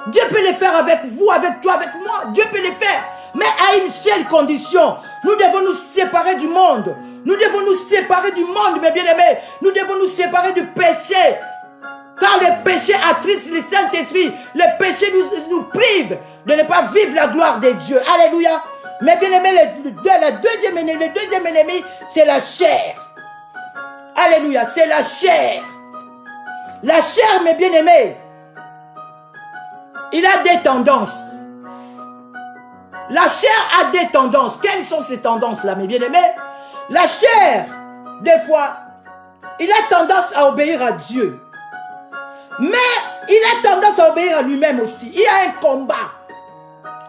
S2: Dieu peut le faire avec vous, avec toi, avec moi. Dieu peut le faire. Mais à une seule condition. Nous devons nous séparer du monde. Nous devons nous séparer du monde, mes bien-aimés. Nous devons nous séparer du péché. Car le péché attriste le Saint-Esprit. Le péché nous prive de ne pas vivre la gloire de Dieu. Alléluia. Mais bien-aimés, le deuxième ennemi, c'est la chair. Alléluia, c'est la chair. La chair, mes bien-aimés, il a des tendances. La chair a des tendances. Quelles sont ces tendances-là, mes bien-aimés? La chair des fois, il a tendance à obéir à Dieu. Mais il a tendance à obéir à lui-même aussi. Il y a un combat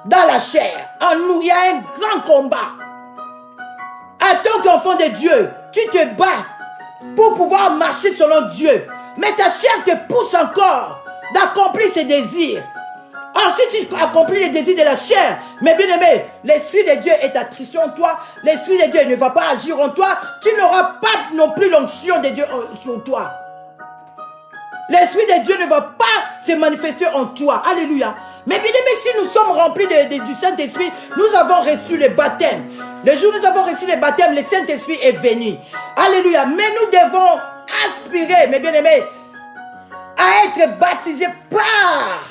S2: dans la chair. En nous, il y a un grand combat. En tant qu'enfant de Dieu, tu te bats pour pouvoir marcher selon Dieu. Mais ta chair te pousse encore d'accomplir ses désirs. Ensuite, tu accomplis les désirs de la chair. Mais bien aimé, l'Esprit de Dieu est attristé en toi. L'Esprit de Dieu ne va pas agir en toi. Tu n'auras pas non plus l'onction de Dieu sur toi. L'Esprit de Dieu ne va pas se manifester en toi. Alléluia. Mais bien aimé, si nous sommes remplis du Saint-Esprit, nous avons reçu le baptême. Le jour où nous avons reçu le baptême, le Saint-Esprit est venu. Alléluia. Mais nous devons aspirer, mes bien-aimés, à être baptisés par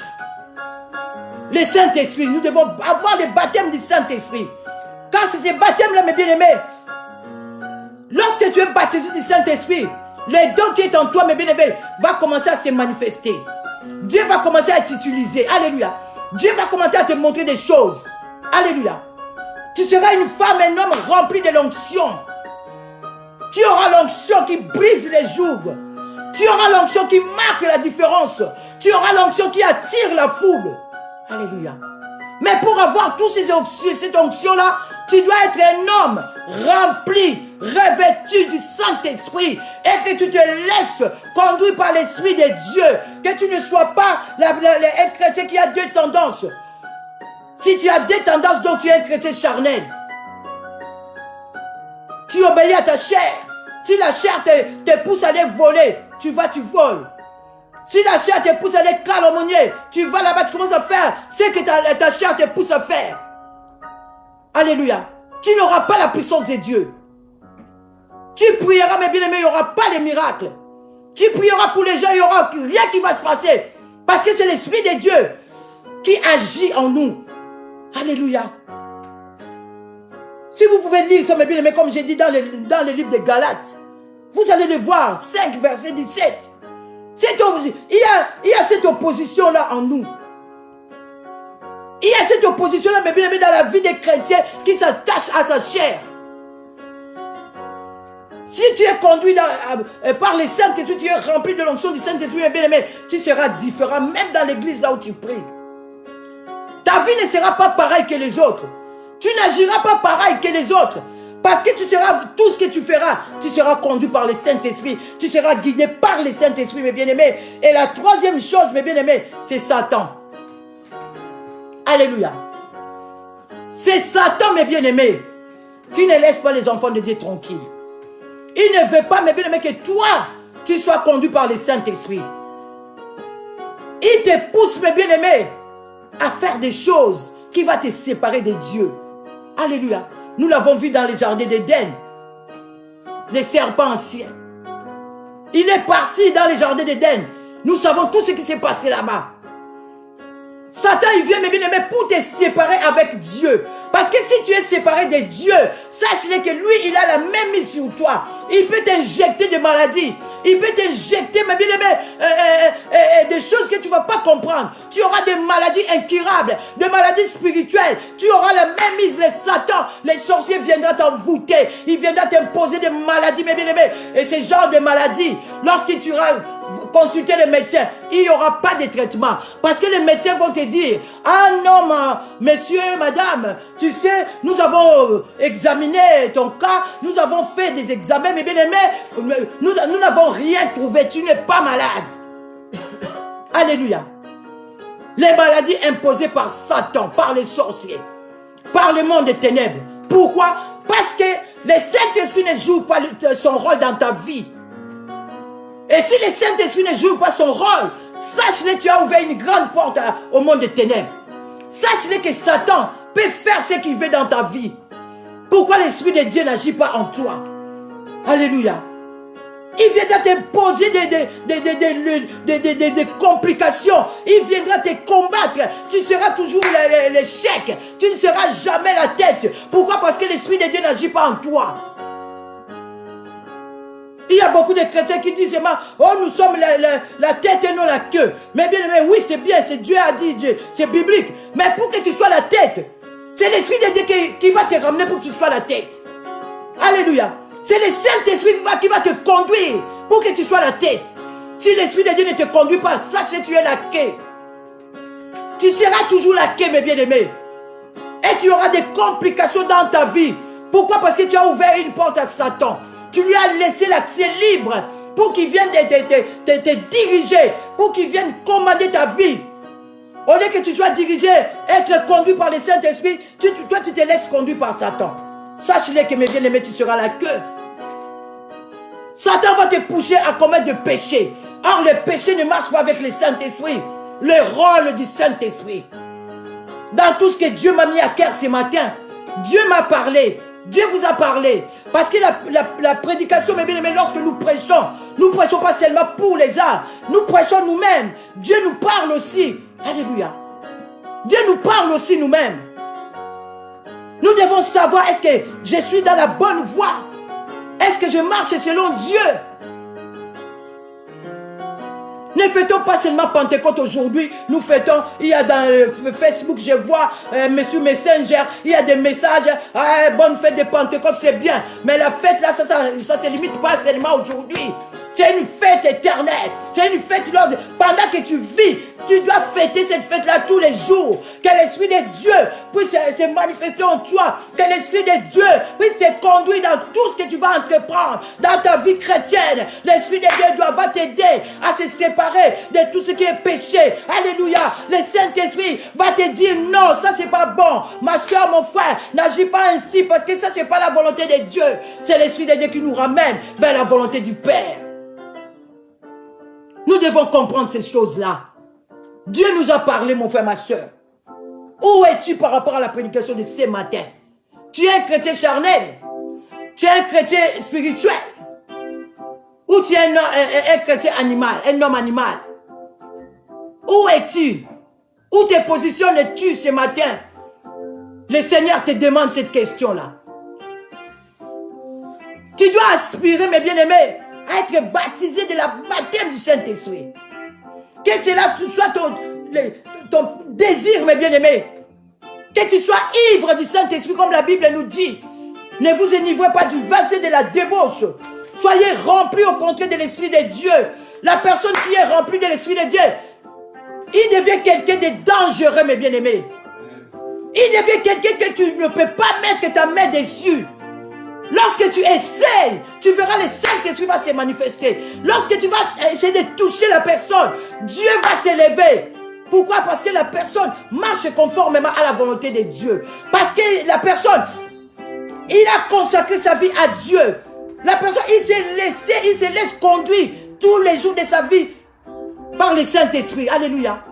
S2: le Saint-Esprit. Nous devons avoir le baptême du Saint-Esprit. Quand c'est ce baptême-là, mes bien-aimés, lorsque tu es baptisé du Saint-Esprit, le don qui est en toi, mes bien-aimés, va commencer à se manifester. Dieu va commencer à t'utiliser. Alléluia. Dieu va commencer à te montrer des choses. Alléluia. Tu seras une femme, un homme rempli de l'onction. Tu auras l'onction qui brise les jougs. Tu auras l'onction qui marque la différence. Tu auras l'onction qui attire la foule. Alléluia. Mais pour avoir tous ces onctions, cette onction-là, tu dois être un homme rempli, revêtu du Saint-Esprit et que tu te laisses conduire par l'Esprit de Dieu. Que tu ne sois pas un chrétien qui a deux tendances. Si tu as deux tendances, donc tu es un chrétien charnel. Tu obéis à ta chair. Si la chair te pousse à aller voler, tu voles. Si la chair te pousse à aller calomnier, tu vas là-bas, tu commences à faire ce que ta chair te pousse à faire. Alléluia. Tu n'auras pas la puissance de Dieu. Tu prieras, mes bien-aimés, il n'y aura pas les miracles. Tu prieras pour les gens, il n'y aura rien qui va se passer. Parce que c'est l'Esprit de Dieu qui agit en nous. Alléluia. Si vous pouvez lire ça, mes bien-aimés, comme j'ai dit dans le livre de Galates, vous allez le voir, 5, verset 17. Il y a cette opposition-là en nous. Il y a cette opposition-là, mes bien-aimés, dans la vie des chrétiens qui s'attachent à sa chair. Si tu es conduit par le Saint-Esprit, tu es rempli de l'onction du Saint-Esprit, mes bien-aimés, tu seras différent, même dans l'église là où tu pries. Ta vie ne sera pas pareille que les autres. Tu n'agiras pas pareil que les autres. Parce que tu seras, tout ce que tu feras, tu seras conduit par le Saint-Esprit. Tu seras guidé par le Saint-Esprit, mes bien-aimés. Et la troisième chose, mes bien-aimés, c'est Satan. Alléluia. C'est Satan, mes bien-aimés, qui ne laisse pas les enfants de Dieu tranquilles. Il ne veut pas, mes bien-aimés, que toi, tu sois conduit par le Saint-Esprit. Il te pousse, mes bien-aimés, à faire des choses qui vont te séparer de Dieu. Alléluia. Nous l'avons vu dans les jardins d'Éden. Les serpents anciens. Il est parti dans les jardins d'Éden. Nous savons tout ce qui s'est passé là-bas. Satan, il vient, mes bien-aimés, pour te séparer avec Dieu. Parce que si tu es séparé de Dieu, sache-le que lui, il a la même mise sur toi. Il peut t'injecter des maladies. Il peut t'injecter, mes bien-aimés, des choses que tu ne vas pas comprendre. Tu auras des maladies incurables, des maladies spirituelles. Tu auras la même mise. Les Satan, les sorciers viendront t'envoûter. Il viendra t'imposer des maladies, mes bien-aimés. Et ce genre de maladies, lorsque tu auras consulter les médecins, il n'y aura pas de traitement. Parce que les médecins vont te dire, ah non, monsieur, madame, tu sais, nous avons examiné ton cas, nous avons fait des examens, mais bien aimé, nous n'avons rien trouvé, tu n'es pas malade. Alléluia. Les maladies imposées par Satan, par les sorciers, par le monde des ténèbres. Pourquoi? Parce que le Saint-Esprit ne joue pas son rôle dans ta vie. Et si le Saint-Esprit ne joue pas son rôle, sache-le, tu as ouvert une grande porte au monde des ténèbres. Sache-le que Satan peut faire ce qu'il veut dans ta vie. Pourquoi l'Esprit de Dieu n'agit pas en toi? Alléluia. Il viendra te poser des complications. Il viendra te combattre. Tu seras toujours l'échec. Tu ne seras jamais la tête. Pourquoi? Parce que l'Esprit de Dieu n'agit pas en toi. Il y a beaucoup de chrétiens qui disent, oh, nous sommes la tête et non la queue. Mais bien aimé, oui, c'est bien, c'est Dieu a dit, c'est biblique. Mais pour que tu sois la tête, c'est l'Esprit de Dieu qui va te ramener pour que tu sois la tête. Alléluia. C'est le Saint-Esprit qui va te conduire pour que tu sois la tête. Si l'Esprit de Dieu ne te conduit pas, sache que tu es la quai. Tu seras toujours la quai, mes bien-aimés. Et tu auras des complications dans ta vie. Pourquoi? Parce que tu as ouvert une porte à Satan. Tu lui as laissé l'accès libre pour qu'il vienne te diriger, pour qu'il vienne commander ta vie. Au lieu que tu sois dirigé, être conduit par le Saint-Esprit, toi tu te laisses conduire par Satan. Sache-le que mes bien-aimés, tu seras la queue. Satan va te pousser à commettre des péchés. Or, le péché ne marche pas avec le Saint-Esprit. Le rôle du Saint-Esprit. Dans tout ce que Dieu m'a mis à cœur ce matin, Dieu m'a parlé. Dieu vous a parlé. Parce que la prédication, mes bien-aimés, lorsque nous prêchons pas seulement pour les arts, nous prêchons nous-mêmes. Dieu nous parle aussi. Alléluia. Dieu nous parle aussi nous-mêmes. Nous devons savoir, est-ce que je suis dans la bonne voie? Est-ce que je marche selon Dieu? Ne fêtons pas seulement Pentecôte aujourd'hui. Nous fêtons, il y a dans Facebook, je vois, Monsieur Messenger, il y a des messages, bonne fête de Pentecôte, c'est bien. Mais la fête là, ça se limite pas seulement aujourd'hui. C'est une fête éternelle. C'est une fête pendant que tu vis, tu dois fêter cette fête-là tous les jours. Que l'Esprit de Dieu puisse se manifester en toi. Que l'Esprit de Dieu puisse te conduire dans tout ce que tu vas entreprendre. Dans ta vie chrétienne, l'Esprit de Dieu va t'aider à se séparer de tout ce qui est péché. Alléluia. Le Saint-Esprit va te dire non, ça c'est pas bon. Ma soeur, mon frère, n'agis pas ainsi parce que ça c'est pas la volonté de Dieu. C'est l'Esprit de Dieu qui nous ramène vers la volonté du Père. Nous devons comprendre ces choses-là. Dieu nous a parlé, mon frère, ma soeur. Où es-tu par rapport à la prédication de ce matin? Tu es un chrétien charnel? Tu es un chrétien spirituel? Ou tu es un chrétien animal, un homme animal? Où es-tu? Où te positionnes-tu ce matin? Le Seigneur te demande cette question-là. Tu dois aspirer, mes bien-aimés, à être baptisé de la baptême du Saint-Esprit. Que cela soit ton désir, mes bien-aimés. Que tu sois ivre du Saint-Esprit, comme la Bible nous dit. Ne vous enivrez pas du vase de la débauche. Soyez remplis au contraire de l'Esprit de Dieu. La personne qui est remplie de l'Esprit de Dieu, il devient quelqu'un de dangereux, mes bien-aimés. Il devient quelqu'un que tu ne peux pas mettre ta main dessus. Lorsque tu essayes, tu verras le Saint-Esprit va se manifester. Lorsque tu vas essayer de toucher la personne, Dieu va s'élever. Pourquoi? Parce que la personne marche conformément à la volonté de Dieu. Parce que la personne, il a consacré sa vie à Dieu. La personne, il se laisse conduire tous les jours de sa vie par le Saint-Esprit. Alléluia.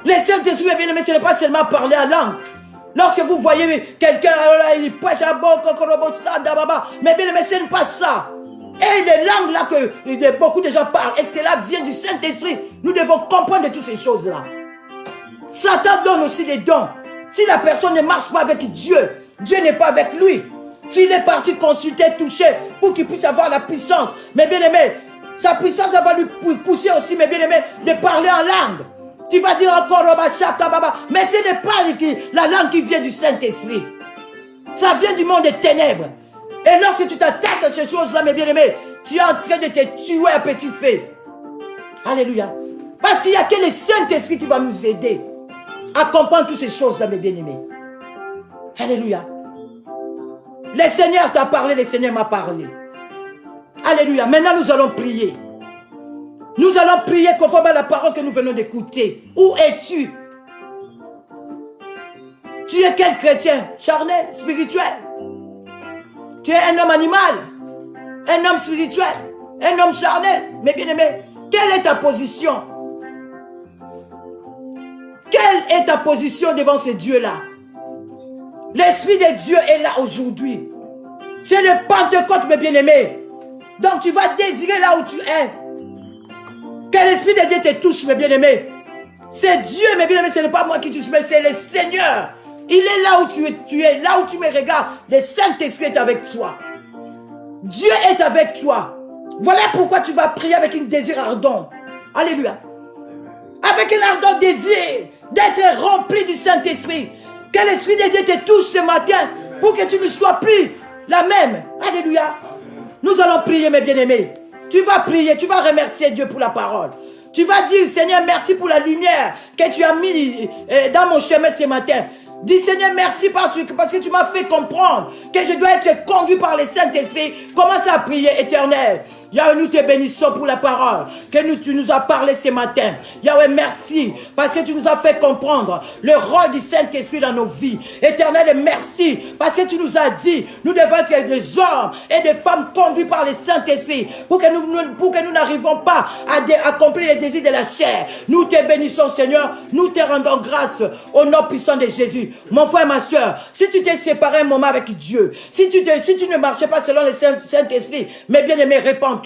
S2: Le Saint-Esprit, bien aimé, ce n'est pas seulement parler en langue. Lorsque vous voyez quelqu'un, il prêche à bon, mais bien aimé, ce n'est pas ça. Et les langues là que beaucoup de gens parlent, est-ce que là vient du Saint-Esprit? Nous devons comprendre toutes ces choses-là. Satan donne aussi les dons. Si la personne ne marche pas avec Dieu, Dieu n'est pas avec lui. S'il est parti consulter, toucher, pour qu'il puisse avoir la puissance, mais bien aimé, sa puissance ça va lui pousser aussi, mais bien aimé, de parler en langue. Tu vas dire encore, mais ce n'est pas la langue qui vient du Saint-Esprit. Ça vient du monde des ténèbres. Et lorsque tu t'attaches à ces choses-là, mes bien-aimés, tu es en train de te tuer à petit feu. Alléluia. Parce qu'il n'y a que le Saint-Esprit qui va nous aider à comprendre toutes ces choses-là, mes bien-aimés. Alléluia. Le Seigneur t'a parlé, le Seigneur m'a parlé. Alléluia. Maintenant, nous allons prier. Nous allons prier conforme à la parole que nous venons d'écouter. Où es-tu? Tu es quel chrétien? Charnel, spirituel? Tu es un homme animal? Un homme spirituel? Un homme charnel? Mais bien aimé, quelle est ta position? Quelle est ta position devant ce Dieu-là? L'Esprit de Dieu est là aujourd'hui. C'est le Pentecôte, mes bien-aimés. Donc tu vas désirer là où tu es. Que l'Esprit de Dieu te touche, mes bien-aimés. C'est Dieu, mes bien-aimés, ce n'est pas moi qui touche, mais c'est le Seigneur. Il est là où tu es, là où tu me regardes. Le Saint-Esprit est avec toi. Dieu est avec toi. Voilà pourquoi tu vas prier avec un désir ardent. Alléluia. Avec un ardent désir d'être rempli du Saint-Esprit. Que l'Esprit de Dieu te touche ce matin pour que tu ne sois plus La même. Alléluia. Nous allons prier, mes bien-aimés. Tu vas prier, tu vas remercier Dieu pour la parole. Tu vas dire, Seigneur, merci pour la lumière que tu as mis dans mon chemin ce matin. Dis, Seigneur, merci parce que tu m'as fait comprendre que je dois être conduit par le Saint-Esprit. Commence à prier, Éternel. Yahweh, nous te bénissons pour la parole que tu nous as parlé ce matin. Yahweh, merci parce que tu nous as fait comprendre le rôle du Saint-Esprit dans nos vies. Éternel, merci parce que tu nous as dit, nous devons être des hommes et des femmes conduits par le Saint-Esprit pour que nous n'arrivons pas à accomplir les désirs de la chair. Nous te bénissons, Seigneur. Nous te rendons grâce au nom puissant de Jésus. Mon frère, ma soeur, si tu t'es séparé un moment avec Dieu, si tu ne marchais pas selon le Saint-Esprit, mais bien aimé, répands-toi.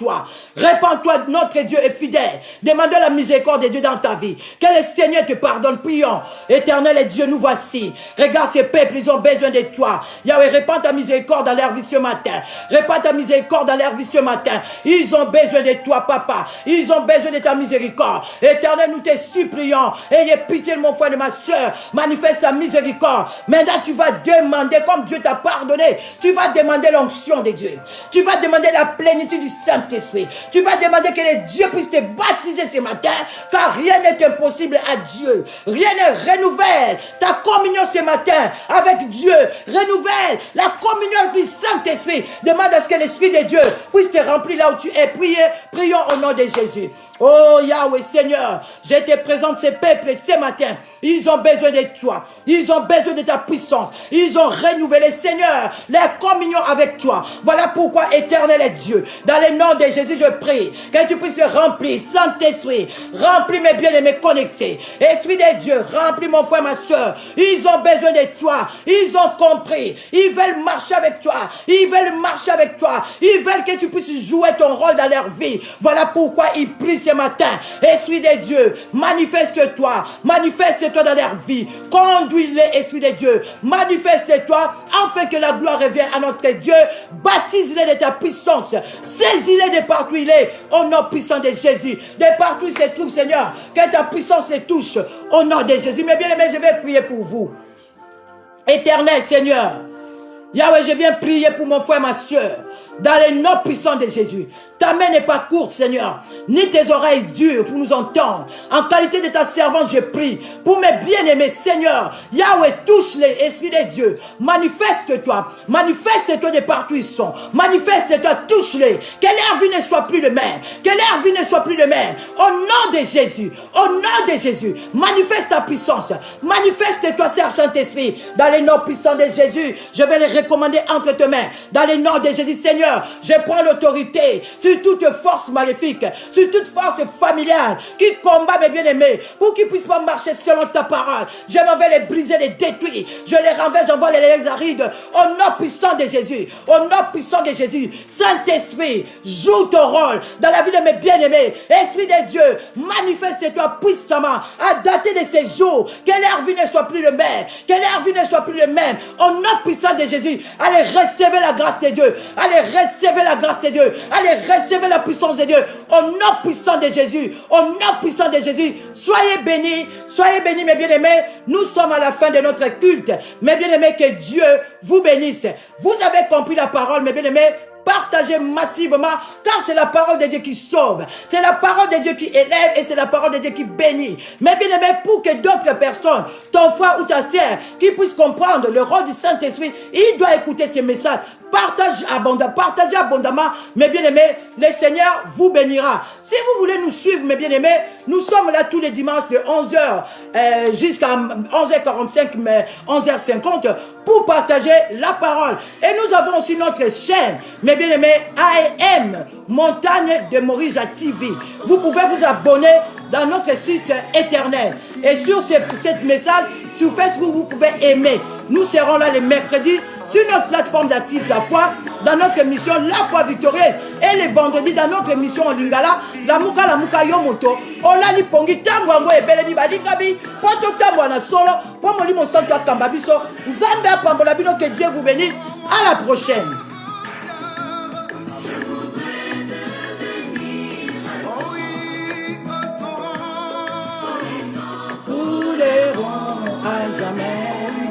S2: Répands-toi, notre Dieu est fidèle. Demande la miséricorde de Dieu dans ta vie. Que le Seigneur te pardonne. Prions. Éternel et Dieu, nous voici. Regarde ces peuples, ils ont besoin de toi. Yahweh, répands ta miséricorde dans leur vie ce matin. Répands ta miséricorde dans leur vie ce matin. Ils ont besoin de toi, papa. Ils ont besoin de ta miséricorde. Éternel, nous te supplions. Ayez pitié de mon frère et de ma soeur. Manifeste ta miséricorde. Maintenant, tu vas demander, comme Dieu t'a pardonné, tu vas demander l'onction de Dieu. Tu vas demander la plénitude du Saint-Esprit. Tu vas demander que les dieux puissent te baptiser ce matin, car rien n'est impossible à Dieu. Rien ne renouvelle ta communion ce matin avec Dieu. Renouvelle la communion avec le Saint-Esprit. Demande à ce que l'Esprit de Dieu puisse te remplir là où tu es. Prions au nom de Jésus. Oh Yahweh Seigneur, je te présente ces peuples ce matin. Ils ont besoin de toi. Ils ont besoin de ta puissance. Ils ont renouvelé, Seigneur, leur communion avec toi. Voilà pourquoi, éternel est Dieu, dans le nom de Jésus, je prie que tu puisses remplir, Saint-Esprit, remplis mes bien-aimés connectés. Esprit de Dieu, remplis mon frère, ma soeur. Ils ont besoin de toi. Ils ont compris. Ils veulent marcher avec toi. Ils veulent marcher avec toi. Ils veulent que tu puisses jouer ton rôle dans leur vie. Voilà pourquoi ils prient ce matin. Esprit de Dieu, manifeste-toi dans leur vie. Conduis-les, Esprit de Dieu. Manifeste-toi afin que la gloire revienne à notre Dieu. Baptise-les de ta puissance. Saisis-les de partout il est. Au nom puissant de Jésus. De partout il se trouve, Seigneur. Que ta puissance les touche. Au nom de Jésus. Mais bien aimé, je vais prier pour vous. Éternel Seigneur. Yahweh, je viens prier pour mon frère, ma soeur. Dans le nom puissant de Jésus. Ta main n'est pas courte, Seigneur, ni tes oreilles dures pour nous entendre. En qualité de ta servante, je prie pour mes bien-aimés, Seigneur. Yahweh, touche-les, Esprit de Dieu. Manifeste-toi. Manifeste-toi de partout ils sont. Manifeste-toi, touche-les. Que leur vie ne soit plus le même. Que leur vie ne soit plus le même. Au nom de Jésus. Au nom de Jésus. Manifeste ta puissance. Manifeste-toi, Saint-Esprit. Dans le nom puissant de Jésus, je vais les recommander entre tes mains. Dans le nom de Jésus, Seigneur, je prends l'autorité sur toute force maléfique, sur toute force familiale qui combat mes bien-aimés pour qu'ils ne puissent pas marcher selon ta parole. Je m'en vais les briser, les détruire. Je les renverse, j'envoie les arides au nom puissant de Jésus. Au nom puissant de Jésus. Saint-Esprit, joue ton rôle dans la vie de mes bien-aimés. Esprit de Dieu, manifeste-toi puissamment à dater de ces jours. Que leur vie ne soit plus le même. Que leur vie ne soit plus le même. Au nom puissant de Jésus, allez recevoir la grâce de Dieu. Allez recevoir la grâce de Dieu. Allez recevez la puissance de Dieu au nom puissant de Jésus. Au nom puissant de Jésus. Soyez bénis, mes bien-aimés. Nous sommes à la fin de notre culte. Mes bien-aimés, que Dieu vous bénisse. Vous avez compris la parole, mes bien-aimés. Partagez massivement, car c'est la parole de Dieu qui sauve. C'est la parole de Dieu qui élève et c'est la parole de Dieu qui bénit. Mais bien aimé, pour que d'autres personnes, ton frère ou ta sœur, qui puissent comprendre le rôle du Saint-Esprit, il doit écouter ces messages. Partagez abondamment, mes bien-aimés, le Seigneur vous bénira. Si vous voulez nous suivre, mes bien-aimés, nous sommes là tous les dimanches de 11h jusqu'à 11h45, mais 11h50 pour partager la parole. Et nous avons aussi notre chaîne, mes bien-aimés, AM, Montagne de Morija TV. Vous pouvez vous abonner dans notre site éternel. Et sur ce message, sur Facebook, vous pouvez aimer. Nous serons là le mercredi sur notre plateforme d'activité la foi, dans notre émission La Foi Victorieuse. Et les vendredis, dans notre émission en Lingala, la muka yomoto, olali pongi tamwango ebele ni badingabi, poto tamwana solo, pour molimo santo akambabiso, nzambe apambola bino, que Dieu vous bénisse. À la prochaine. Nous lèverons à jamais.